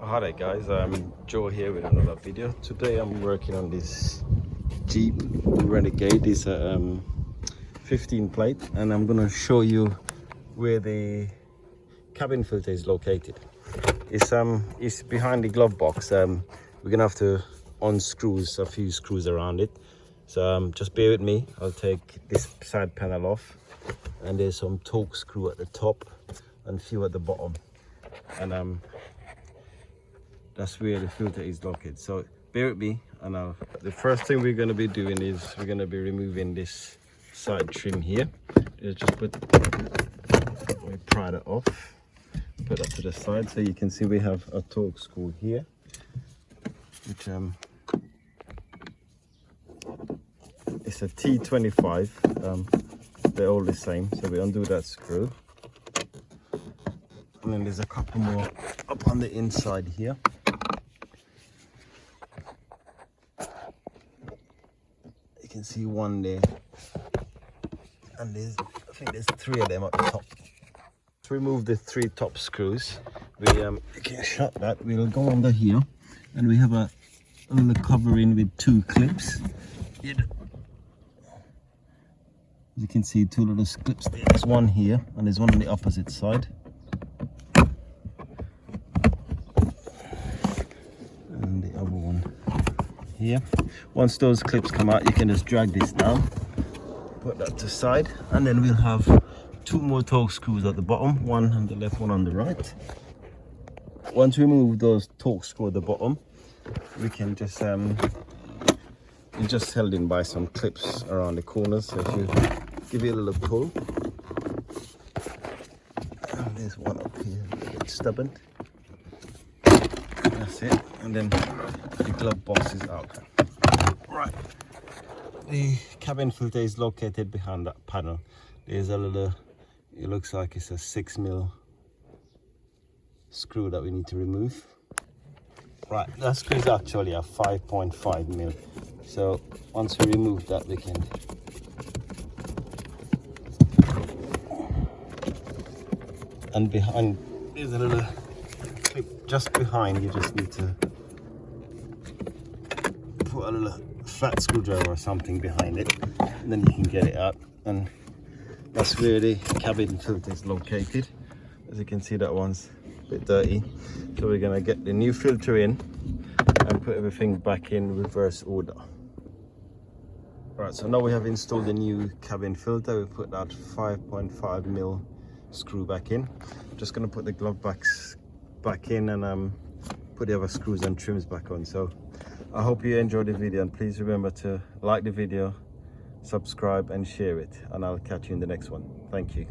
Hi there guys, I'm Joe here with another video. Today I'm working on this Jeep Renegade. It's a 15 plate and I'm gonna show you where the cabin filter is located. It's behind the glove box. We're gonna have to unscrew a few screws around it. So just bear with me. I'll take this side panel off and there's some torque screw at the top and a few at the bottom. And that's where the filter is located. So bear with me, and the first thing we're going to be doing is we're going to be removing this side trim here. We pry that off, put that to the side, so you can see we have a torque screw here, which it's a T25. They're all the same, so we undo that screw, and then there's a couple more up on the inside here. You can see one there, and I think there's 3 of them at the top. To remove the 3 top screws, we can shut that. We'll go under here, and we have a little covering with 2 clips. As you can see, 2 little clips there. There's one here, and there's one on the opposite side. And the other one here. Once those clips come out, you can just drag this down, put that to the side, and then we'll have 2 more torque screws at the bottom, one on the left, one on the right. Once we remove those torque screws at the bottom, we can just it's just held in by some clips around the corners. So if you give it a little pull, and there's one up here, a bit stubborn. That's it, and then the glove box is out. Right, the cabin filter is located behind that panel. There's a little, it looks like it's a 6mm screw that we need to remove. Right, that screw is actually a 5.5mm. So once we remove that, we can and behind there's a little clip just behind. You just need to put a little flat screwdriver or something behind it, and then you can get it out. And that's where the cabin filter is located. As you can see, that one's a bit dirty, so we're going to get the new filter in and put everything back in reverse order. Right, so now we have installed the new cabin filter. We put that 5.5mm screw back in. I'm just going to put the glove box back in and put the other screws and trims back on. So I hope you enjoyed the video, and please remember to like the video, subscribe and share it, and I'll catch you in the next one. Thank you.